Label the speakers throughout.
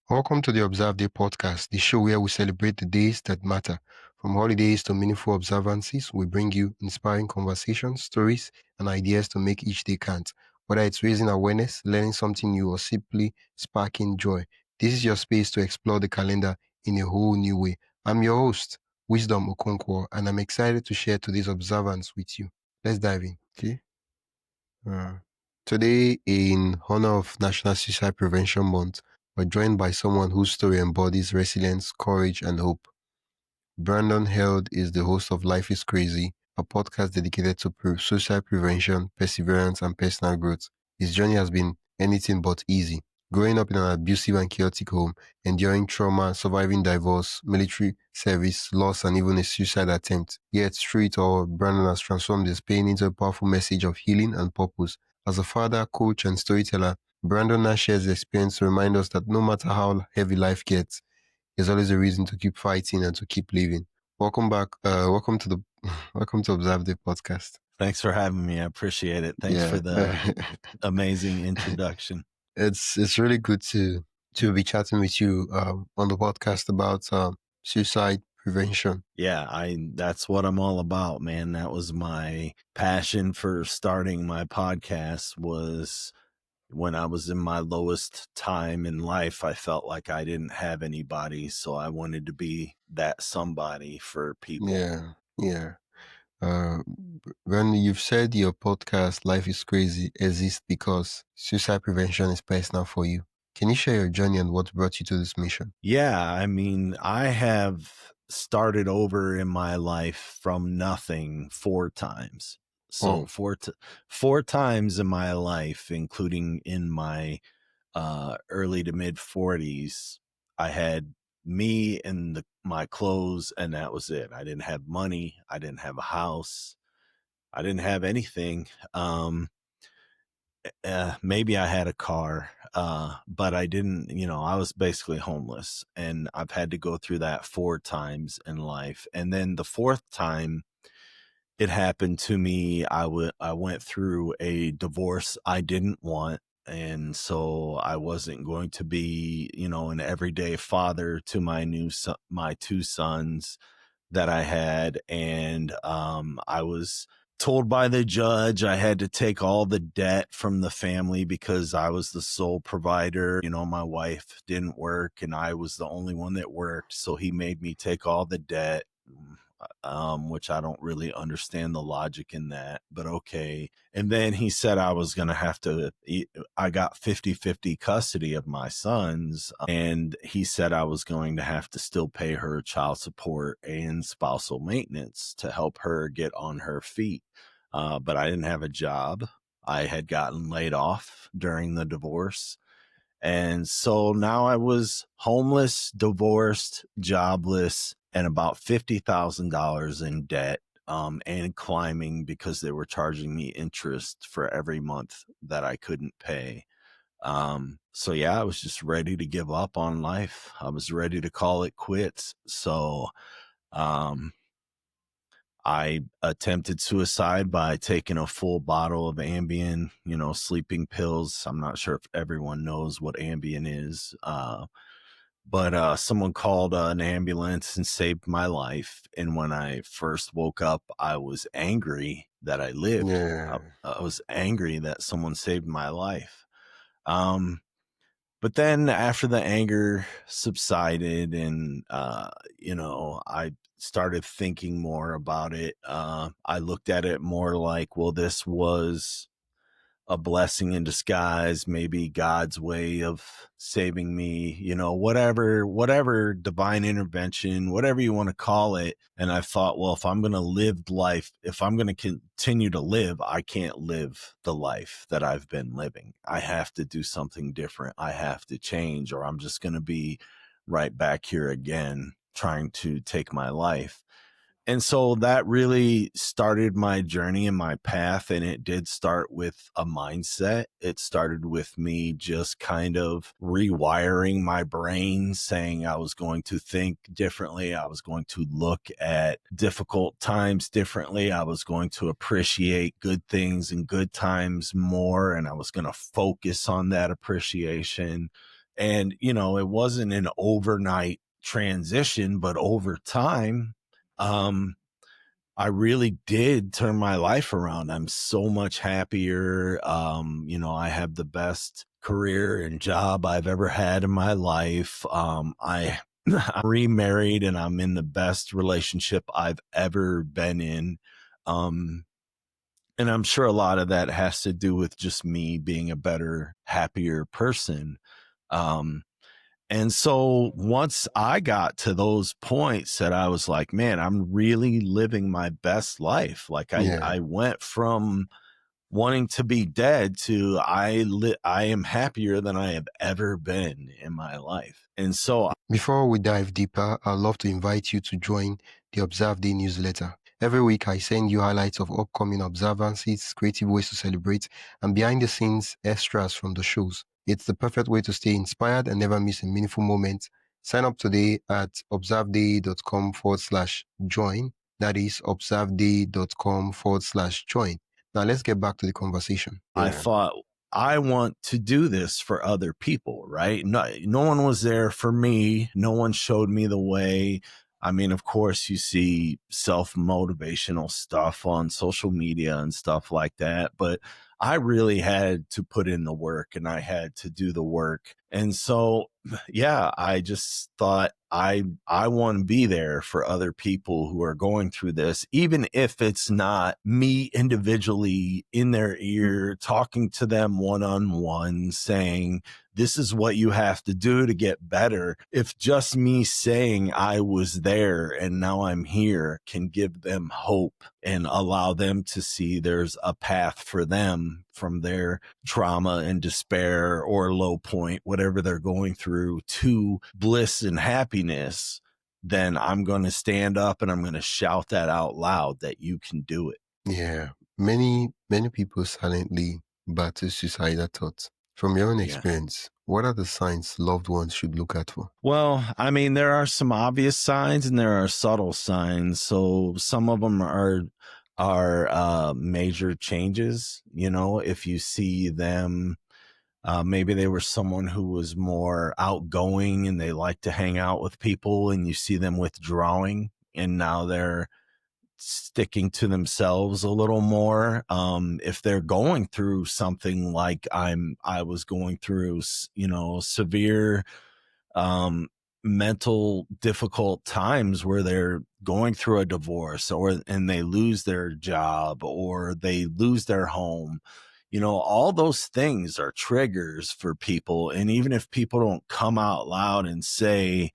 Speaker 1: Welcome to the Observe Day podcast, the show where we celebrate the days that matter. From holidays to meaningful observances, we bring you inspiring conversations, stories, and ideas to make each day count. Whether it's raising awareness, learning something new, or simply sparking joy, this is your space to explore the calendar in a whole new way. I'm your host, Wisdom Okonkwo, and I'm excited to share today's observance with you. Let's dive in. Okay. Uh, Today, in honor of National Suicide Prevention Month, we're joined by someone whose story embodies resilience, courage, and hope. Brandon Held is the host of Life is Crazy, a podcast dedicated to suicide prevention, perseverance, and personal growth. His journey has been anything but easy. Growing up in an abusive and chaotic home, enduring trauma, surviving divorce, military service, loss, and even a suicide attempt. Yet, through it all, Brandon has transformed his pain into a powerful message of healing and purpose. As a father, coach, and storyteller, Brandon now shares his experience to remind us that no matter how heavy life gets, there's always a reason to keep fighting and to keep living. Welcome back. Welcome to the welcome to Observe the podcast.
Speaker 2: Thanks for having me. I appreciate it. Thanks for the amazing introduction.
Speaker 1: It's really good to be chatting with you on the podcast about suicide prevention.
Speaker 2: Yeah, that's what I'm all about, man. That was my passion for starting my podcast. Was when I was in my lowest time in life, I felt like I didn't have anybody, so I wanted to be that somebody for people.
Speaker 1: Yeah. When you've said your podcast Life is Crazy exists because suicide prevention is personal for you, can you share your journey and what brought you to this mission?
Speaker 2: Yeah, I mean, I have started over in my life from nothing 4 times. So four times in my life, including in my early to mid 40s, I had me and my clothes, and that was it. I didn't have money. I didn't have a house. I didn't have anything. Maybe I had a car, but I didn't, I was basically homeless, and I've had to go through that 4 times in life. And then the 4th time it happened to me, I went through a divorce I didn't want. And so I wasn't going to be, an everyday father to my 2 sons that I had. And I was told by the judge I had to take all the debt from the family because I was the sole provider. My wife didn't work and I was the only one that worked. So he made me take all the debt, which I don't really understand the logic in that, but okay. And then he said I was going to have to, I got 50-50 custody of my sons. And he said I was going to have to still pay her child support and spousal maintenance to help her get on her feet. But I didn't have a job. I had gotten laid off during the divorce. And so now I was homeless, divorced, jobless, and about $50,000 in debt, and climbing because they were charging me interest for every month that I couldn't pay. So yeah, I was just ready to give up on life. I was ready to call it quits. So, I attempted suicide by taking a full bottle of Ambien, sleeping pills. I'm not sure if everyone knows what Ambien is. But someone called an ambulance and saved my life. And when I first woke up, I was angry that I lived.
Speaker 1: Yeah.
Speaker 2: I was angry that someone saved my life. But then after the anger subsided and, I started thinking more about it, I looked at it more like, well, this was a blessing in disguise, maybe God's way of saving me, whatever divine intervention, whatever you want to call it. And I thought, well, if I'm going to live life, if I'm going to continue to live, I can't live the life that I've been living. I have to do something different. I have to change, or I'm just going to be right back here again, trying to take my life. And so that really started my journey and my path. And it did start with a mindset. It started with me just kind of rewiring my brain, saying I was going to think differently. I was going to look at difficult times differently. I was going to appreciate good things and good times more. And I was going to focus on that appreciation. And, it wasn't an overnight transition, but over time, um, I really did turn my life around. I'm so much happier. I have the best career and job I've ever had in my life. I'm remarried and I'm in the best relationship I've ever been in. Um, and I'm sure a lot of that has to do with just me being a better, happier person. Um, and so once I got to those points that I was like, man, I'm really living my best life. Like
Speaker 1: Yeah.
Speaker 2: I went from wanting to be dead to I am happier than I have ever been in my life. And so
Speaker 1: Before we dive deeper, I'd love to invite you to join the Observe Day newsletter. Every week, I send you highlights of upcoming observances, creative ways to celebrate, and behind the scenes extras from the shows. It's the perfect way to stay inspired and never miss a meaningful moment. Sign up today at observeday.com/join. That is observeday.com/join. Now, let's get back to the conversation.
Speaker 2: I
Speaker 1: Yeah.
Speaker 2: thought, I want to do this for other people, right? No one was there for me. No one showed me the way. I mean, of course, you see self motivational stuff on social media and stuff like that, but I really had to put in the work and I had to do the work. And so, yeah, I just thought I want to be there for other people who are going through this, even if it's not me individually in their ear, talking to them one on one, saying, this is what you have to do to get better. If just me saying I was there and now I'm here can give them hope and allow them to see there's a path for them from their trauma and despair or low point, whatever they're going through, to bliss and happiness, then I'm going to stand up and I'm going to shout that out loud that you can do it.
Speaker 1: Yeah. Many people silently battle suicidal thoughts. From your own
Speaker 2: Yeah.
Speaker 1: experience, what are the signs loved ones should look out for?
Speaker 2: Well, I mean, there are some obvious signs and there are subtle signs. So some of them are major changes. If you see them, maybe they were someone who was more outgoing and they like to hang out with people, and you see them withdrawing, and now they're sticking to themselves a little more. If they're going through something like I was going through, severe um, mental difficult times where they're going through a divorce and they lose their job or they lose their home. All those things are triggers for people. And even if people don't come out loud and say,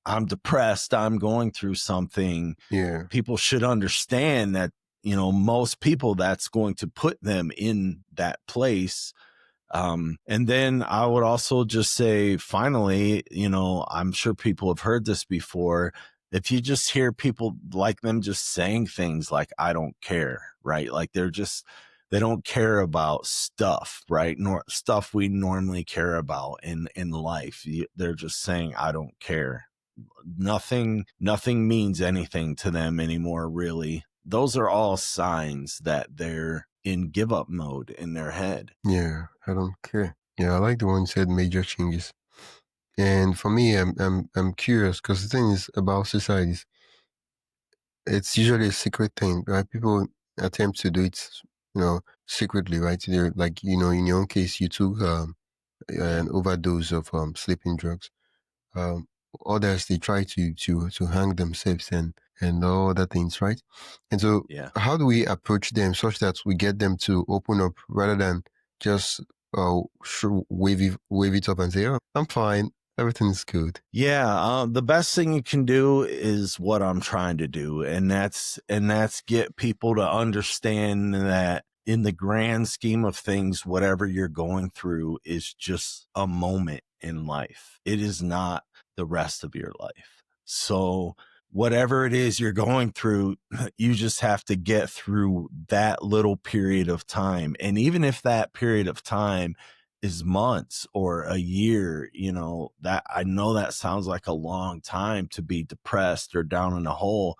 Speaker 2: I'm depressed, I'm going through something,
Speaker 1: Yeah.
Speaker 2: people should understand that, most people, that's going to put them in that place. And then I would also just say, finally, I'm sure people have heard this before. If you just hear people like them just saying things like, I don't care, right? Like they don't care about stuff, right? Stuff we normally care about in life. They're just saying, I don't care. Nothing means anything to them anymore, really. Those are all signs that they're in give up mode in their head.
Speaker 1: Yeah. I don't care. Yeah, I like the one you said major changes. And for me, I'm curious because the thing is about suicide is it's usually a secret thing, right? People attempt to do it, secretly, right? They're like, in your own case, you took
Speaker 2: Yeah.
Speaker 1: an overdose of sleeping drugs. Um, Others they try to hang themselves and all other things, right? And so,
Speaker 2: Yeah.
Speaker 1: how do we approach them such that we get them to open up rather than just wave it up and say, "Oh, I'm fine, everything's good."
Speaker 2: Yeah, the best thing you can do is what I'm trying to do, and that's get people to understand that in the grand scheme of things, whatever you're going through is just a moment in life. It is not the rest of your life. So whatever it is you're going through, you just have to get through that little period of time. And even if that period of time is months or a year, that I know that sounds like a long time to be depressed or down in a hole.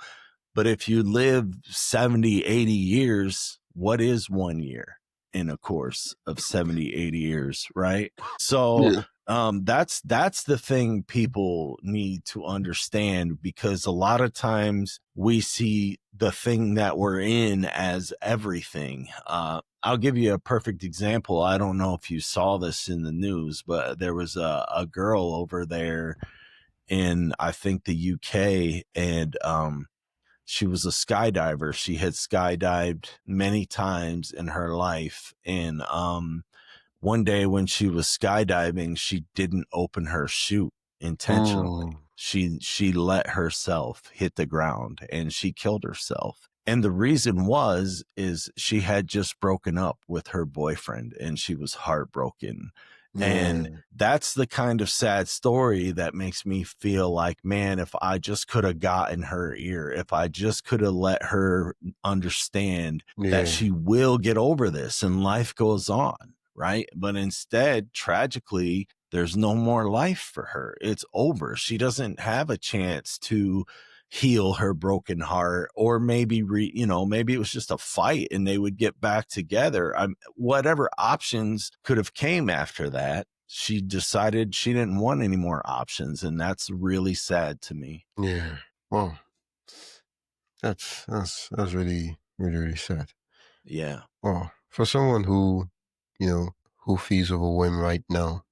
Speaker 2: But if you live 70, 80 years, what is 1 year in a course of 70, 80 years, right? So
Speaker 1: Yeah.
Speaker 2: That's the thing people need to understand, because a lot of times we see the thing that we're in as everything. I'll give you a perfect example. I don't know if you saw this in the news, but there was a girl over there in, I think, the UK, and she was a skydiver. She had skydived many times in her life, and one day when she was skydiving, she didn't open her chute intentionally.
Speaker 1: Mm,
Speaker 2: She let herself hit the ground and she killed herself. And the reason is she had just broken up with her boyfriend and she was heartbroken. And
Speaker 1: yeah,
Speaker 2: that's the kind of sad story that makes me feel like, man, if I just could have gotten her ear, if I just could have let her understand that
Speaker 1: yeah,
Speaker 2: she will get over this and life goes on, right? But instead, tragically, there's no more life for her. It's over. She doesn't have a chance to heal her broken heart, or maybe maybe it was just a fight and they would get back together. Whatever options could have came after that, she decided she didn't want any more options, and that's really sad to me.
Speaker 1: yeah. Well, that's really, really, really sad.
Speaker 2: Yeah.
Speaker 1: Well, for someone who feels overwhelmed right now,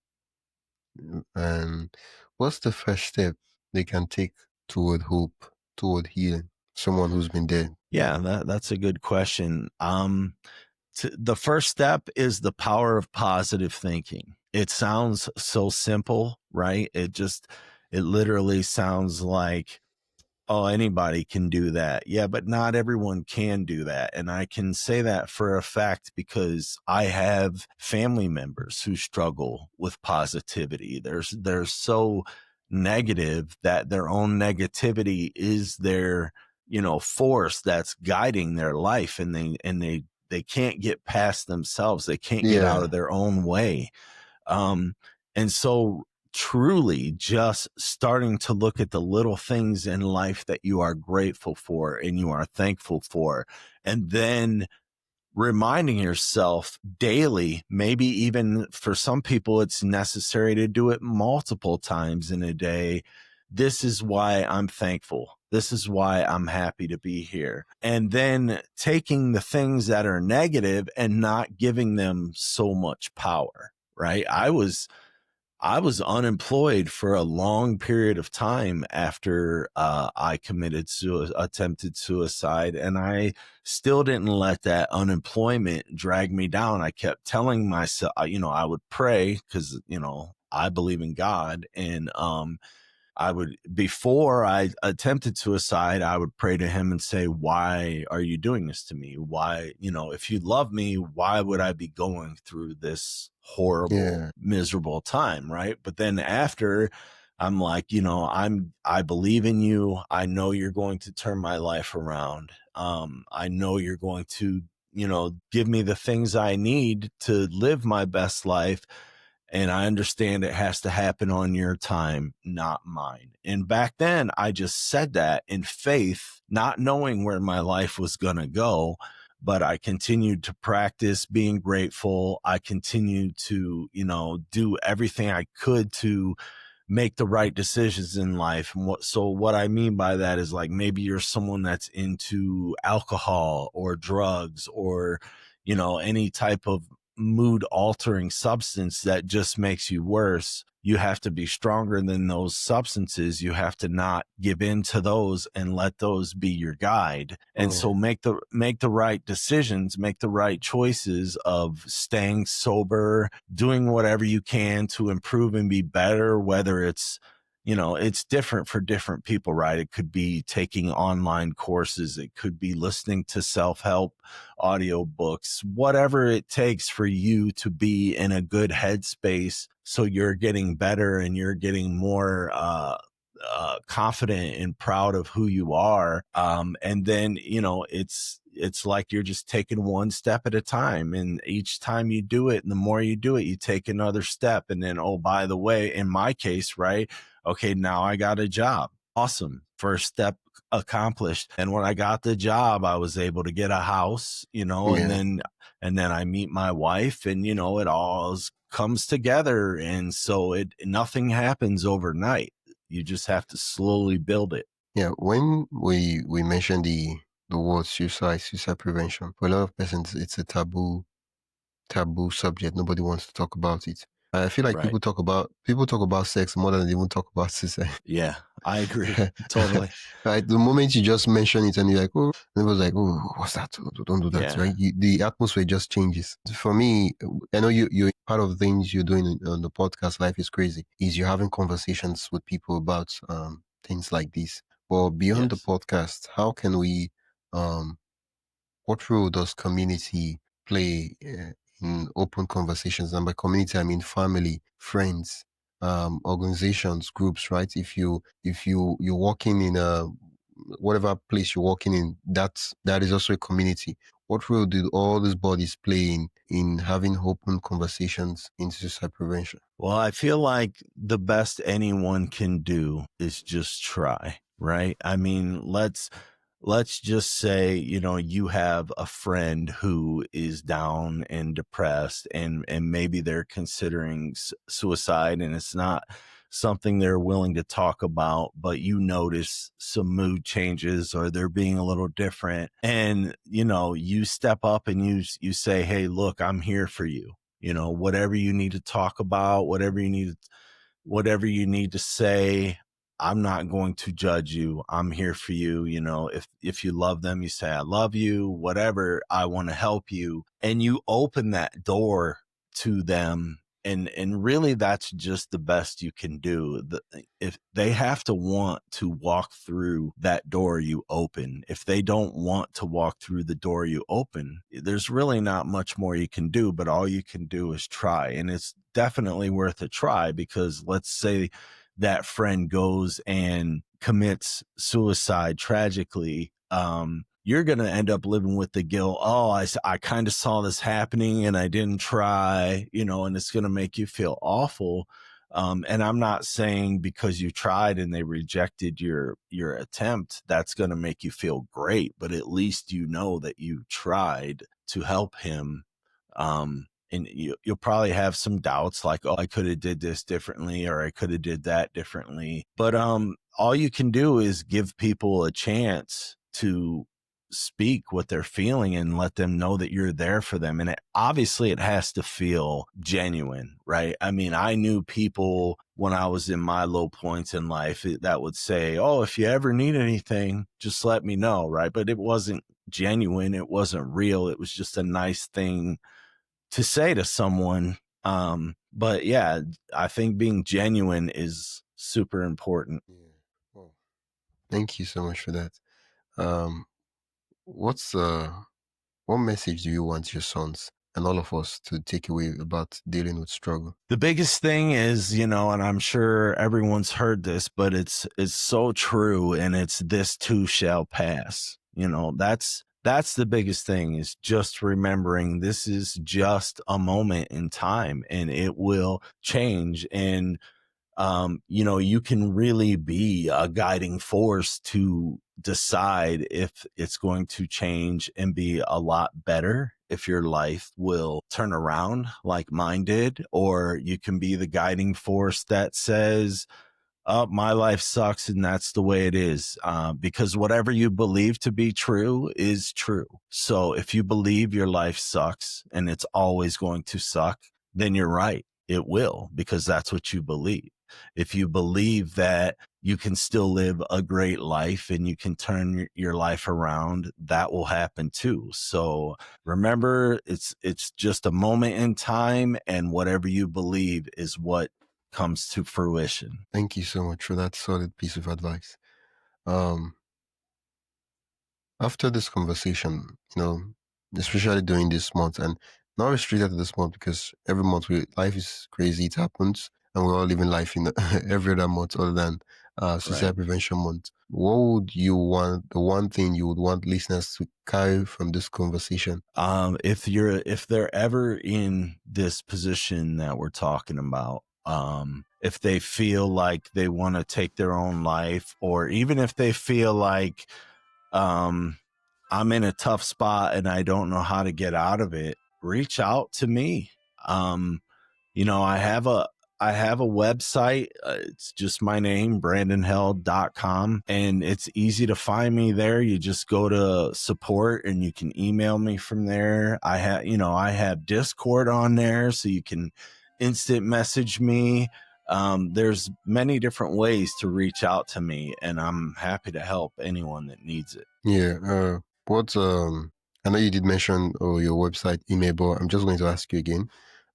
Speaker 1: and what's the first step they can take toward hope, toward healing? Someone who's been dead.
Speaker 2: Yeah, that's a good question. The first step is the power of positive thinking. It sounds so simple, right? It literally sounds like, oh, anybody can do that. Yeah, but not everyone can do that. And I can say that for a fact because I have family members who struggle with positivity. They're so negative that their own negativity is their, force that's guiding their life, and they can't get past themselves. They can't get out of
Speaker 1: Yeah,
Speaker 2: their own way. Um, and so truly just starting to look at the little things in life that you are grateful for and you are thankful for, and then reminding yourself daily, maybe even for some people, it's necessary to do it multiple times in a day. This is why I'm thankful. This is why I'm happy to be here. And then taking the things that are negative and not giving them so much power, right? I was unemployed for a long period of time after I attempted suicide, and I still didn't let that unemployment drag me down. I kept telling myself, I would pray because, I believe in God, and before I attempted suicide, I would pray to him and say, why are you doing this to me? Why, if you love me, why would I be going through this horrible,
Speaker 1: yeah,
Speaker 2: miserable time? Right. But then after, I'm like, I believe in you. I know you're going to turn my life around. I know you're going to, give me the things I need to live my best life. And I understand it has to happen on your time, not mine. And back then, I just said that in faith, not knowing where my life was going to go. But I continued to practice being grateful. I continued to, do everything I could to make the right decisions in life. And what I mean by that is, like, maybe you're someone that's into alcohol or drugs or, any type of mood altering substance that just makes you worse. You have to be stronger than those substances. You have to not give in to those and let those be your guide. And
Speaker 1: yeah,
Speaker 2: so make the right decisions, make the right choices of staying sober, doing whatever you can to improve and be better, whether it's different for different people, right? It could be taking online courses. It could be listening to self-help audiobooks, whatever it takes for you to be in a good headspace. So you're getting better and you're getting more, confident and proud of who you are. And then, it's like you're just taking one step at a time. And each time you do it, and the more you do it, you take another step. And then, oh, by the way, in my case, right? Okay, now I got a job. Awesome. First step accomplished. And when I got the job, I was able to get a house,
Speaker 1: Yeah.
Speaker 2: and then I meet my wife, and it all comes together. And so nothing happens overnight. You just have to slowly build it.
Speaker 1: Yeah. When we mention the word suicide prevention, for a lot of persons, it's a taboo subject. Nobody wants to talk about it. I feel like
Speaker 2: Right.
Speaker 1: people talk about sex more than they even talk about suicide.
Speaker 2: Yeah, I agree. Totally.
Speaker 1: Right. The moment you just mention it and you're like, oh, and it was like, oh, what's that? Don't do that,
Speaker 2: Yeah.
Speaker 1: right? The atmosphere just changes. For me, I know you're part of the things you're doing on the podcast. Life is crazy. Is you're having conversations with people about things like this. But beyond the
Speaker 2: Yes.
Speaker 1: podcast, how can we um what role does community play in open conversations? And by community, I mean family, friends, organizations, groups, right? You're working in a whatever place you're working in, that is also a community. What role do all these bodies play in having open conversations in suicide prevention?
Speaker 2: Well, I feel like the best anyone can do is just try, right? I mean, let's just say, you have a friend who is down and depressed, and maybe they're considering suicide, and it's not something they're willing to talk about, but you notice some mood changes, or they're being a little different, and you step up and you say, "Hey, look, I'm here for you." Whatever you need to talk about, whatever you need to say, I'm not going to judge you. I'm here for you. If you love them, you say, I love you, whatever, I want to help you. And you open that door to them. And really, that's just the best you can do. If they have to want to walk through that door you open, if they don't want to walk through the door you open, there's really not much more you can do, but all you can do is try. And it's definitely worth a try, because let's say that friend goes and commits suicide tragically. You're going to end up living with the guilt. Oh, I kind of saw this happening and I didn't try, and it's going to make you feel awful. And I'm not saying because you tried and they rejected your attempt, that's going to make you feel great, but at least you know that you tried to help him. And you'll probably have some doubts like, oh, I could have did this differently, or I could have did that differently. But all you can do is give people a chance to speak what they're feeling and let them know that you're there for them. And obviously it has to feel genuine, right? I mean, I knew people when I was in my low points in life that would say, oh, if you ever need anything, just let me know, right? But it wasn't genuine. It wasn't real. It was just a nice thing to say to someone. But yeah, I think being genuine is super important.
Speaker 1: Yeah. Well, thank you so much for that. Um, what's what message do you want your sons and all of us to take away about dealing with struggle?
Speaker 2: The biggest thing is, and I'm sure everyone's heard this, but it's so true, and it's this too shall pass. That's the biggest thing, is just remembering this is just a moment in time and it will change. And you can really be a guiding force to decide if it's going to change and be a lot better, if your life will turn around like mine did, or you can be the guiding force that says, oh, my life sucks and that's the way it is. Because whatever you believe to be true is true. So if you believe your life sucks and it's always going to suck, then you're right. It will, because that's what you believe. If you believe that you can still live a great life and you can turn your life around, that will happen too. So remember, it's just a moment in time, and whatever you believe is what comes to fruition.
Speaker 1: Thank you so much for that solid piece of advice. Um, After this conversation, especially during this month, and not restricted to this month because every month life is crazy, it happens, and we're all living life in every other month other than
Speaker 2: Right.
Speaker 1: suicide prevention month. What would you want, the one thing you would want listeners to carry from this conversation?
Speaker 2: If they're ever in this position that we're talking about, if they feel like they want to take their own life, or even if they feel like I'm in a tough spot and I don't know how to get out of it, reach out to me. Um, I have a website. It's just my name, brandonheld.com, and it's easy to find me there. You just go to support and you can email me from there. I have Discord on there, so you can instant message me. There's many different ways to reach out to me, and I'm happy to help anyone that needs it.
Speaker 1: Yeah. What I know you did mention your website email, but I'm just going to ask you again.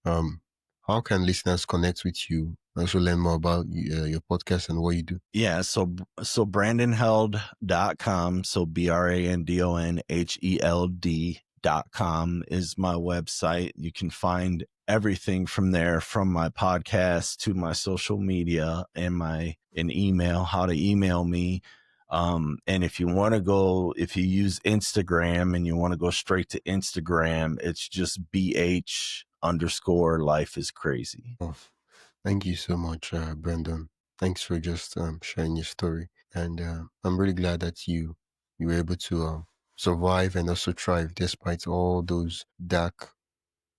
Speaker 1: Um, how can listeners connect with you? Also learn more about your podcast and what you do.
Speaker 2: Yeah, so brandonheld.com, so brandonheld.com is my website. You can find everything from there, from my podcast to my social media and an email, how to email me. And if you use Instagram and you want to go straight to Instagram, it's just BH_life is crazy.
Speaker 1: Oh, thank you so much, Brandon. Thanks for just sharing your story, and I'm really glad that you were able to survive and also thrive despite all those dark,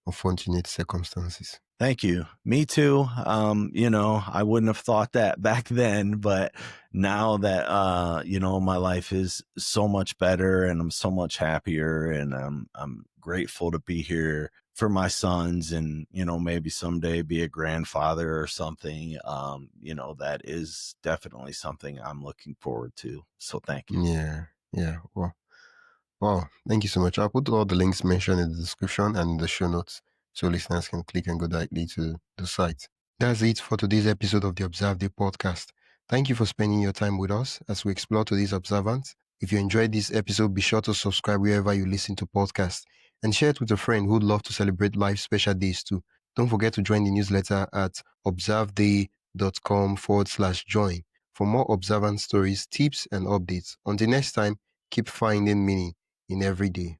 Speaker 1: unfortunate circumstances.
Speaker 2: Thank you. Me too. I wouldn't have thought that back then, but now that my life is so much better and I'm so much happier, and I'm grateful to be here for my sons, and maybe someday be a grandfather or something. That is definitely something I'm looking forward to. So thank you.
Speaker 1: Yeah, yeah. Wow, thank you so much. I'll put all the links mentioned in the description and in the show notes so listeners can click and go directly to the site. That's it for today's episode of the Observe Day podcast. Thank you for spending your time with us as we explore today's observance. If you enjoyed this episode, be sure to subscribe wherever you listen to podcasts and share it with a friend who'd love to celebrate life's special days too. Don't forget to join the newsletter at observeday.com/join for more observance stories, tips, and updates. Until next time, keep finding meaning in every day.